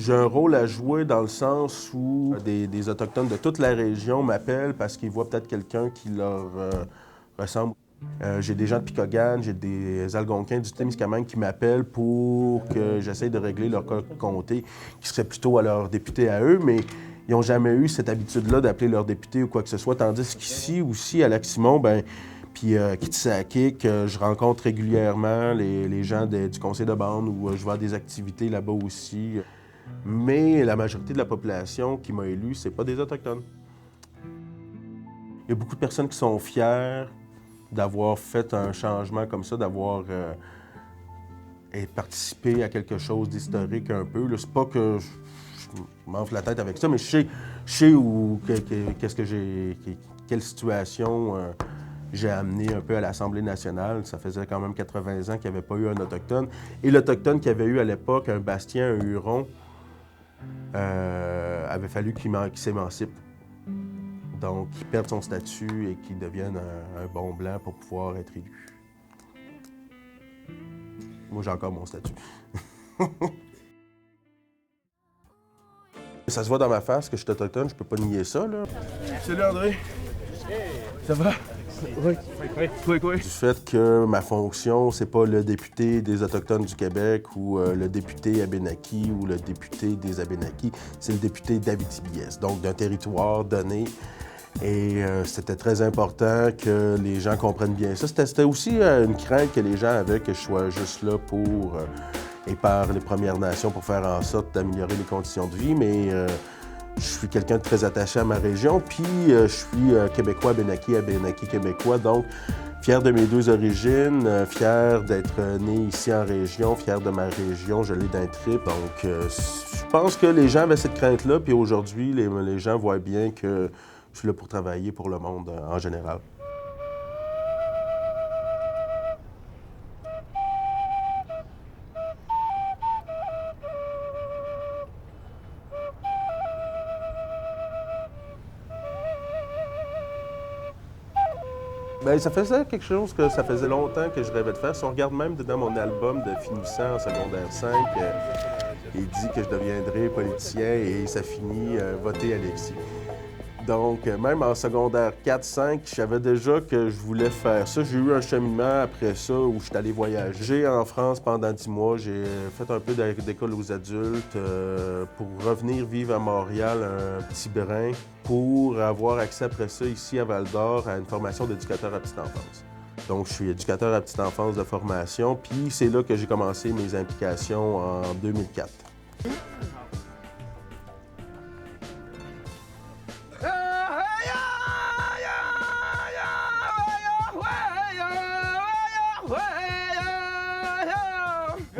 J'ai un rôle à jouer dans le sens où des Autochtones de toute la région m'appellent parce qu'ils voient peut-être quelqu'un qui leur ressemble. J'ai des gens de Picogan, j'ai des Algonquins du Témiscamingue qui m'appellent pour que j'essaye de régler leur cas de comté, qui serait plutôt à leur député à eux, mais ils n'ont jamais eu cette habitude-là d'appeler leur député ou quoi que ce soit, tandis qu'ici aussi, à Lac-Simon, puis Kitsakik, je rencontre régulièrement les gens du conseil de bande où je vais à des activités là-bas aussi. Mais la majorité de la population qui m'a élu, c'est pas des Autochtones. Il y a beaucoup de personnes qui sont fières d'avoir fait un changement comme ça, d'avoir participé à quelque chose d'historique un peu. C'est pas que je m'enfle la tête avec ça, mais je sais où, qu'est-ce que j'ai, quelle situation j'ai amené un peu à l'Assemblée nationale. Ça faisait quand même 80 ans qu'il n'y avait pas eu un Autochtone. Et l'Autochtone qu'il y avait eu à l'époque, un Bastien, un Huron, avait fallu qu'il s'émancipe. Donc, qu'il perde son statut et qu'il devienne un bon blanc pour pouvoir être élu. Moi, j'ai encore mon statut. Ça se voit dans ma face que je suis autochtone, je peux pas nier ça, là. Salut André! Ça va? Oui. Oui. Du fait que ma fonction, c'est pas le député des Autochtones du Québec ou le député Abénaki ou le député des Abénakis, c'est le député d'Abitibi-Est, donc d'un territoire donné. Et c'était très important que les gens comprennent bien ça. C'était aussi une crainte que les gens avaient que je sois juste là pour et par les Premières Nations pour faire en sorte d'améliorer les conditions de vie, mais je suis quelqu'un de très attaché à ma région, puis je suis québécois, Abénaki québécois, donc fier de mes deux origines, fier d'être né ici en région, fier de ma région, je l'ai d'un trip. Donc je pense que les gens avaient cette crainte-là, puis aujourd'hui, les gens voient bien que je suis là pour travailler pour le monde en général. Bien, ça faisait quelque chose que ça faisait longtemps que je rêvais de faire. Si on regarde même dans mon album de finissant en secondaire 5, il dit que je deviendrai politicien et ça finit voter Alexis. Donc, même en secondaire 4-5, je savais déjà que je voulais faire ça. J'ai eu un cheminement après ça où je suis allé voyager en France pendant 10 mois. J'ai fait un peu d'école aux adultes pour revenir vivre à Montréal un petit brin pour avoir accès après ça ici à Val-d'Or à une formation d'éducateur à petite enfance. Donc, je suis éducateur à petite enfance de formation, puis c'est là que j'ai commencé mes implications en 2004.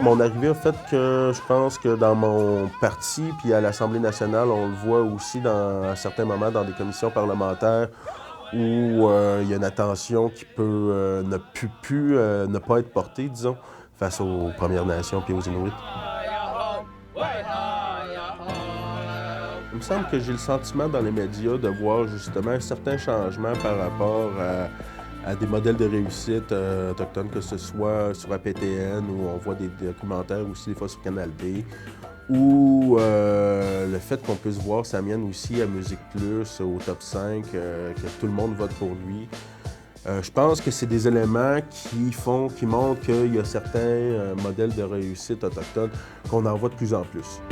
Mon arrivée a fait que je pense que dans mon parti, puis à l'Assemblée nationale, on le voit aussi à certains moments dans des commissions parlementaires où il y a une attention qui peut ne pas être portée, disons, face aux Premières Nations puis aux Inuits. Il me semble que j'ai le sentiment dans les médias de voir justement un certain changement par rapport à des modèles de réussite autochtones, que ce soit sur APTN, où on voit des documentaires aussi des fois sur Canal D, ou le fait qu'on puisse voir Samian aussi à Musique Plus, au top 5, que tout le monde vote pour lui. Je pense que c'est des éléments qui montrent qu'il y a certains modèles de réussite autochtones qu'on en voit de plus en plus.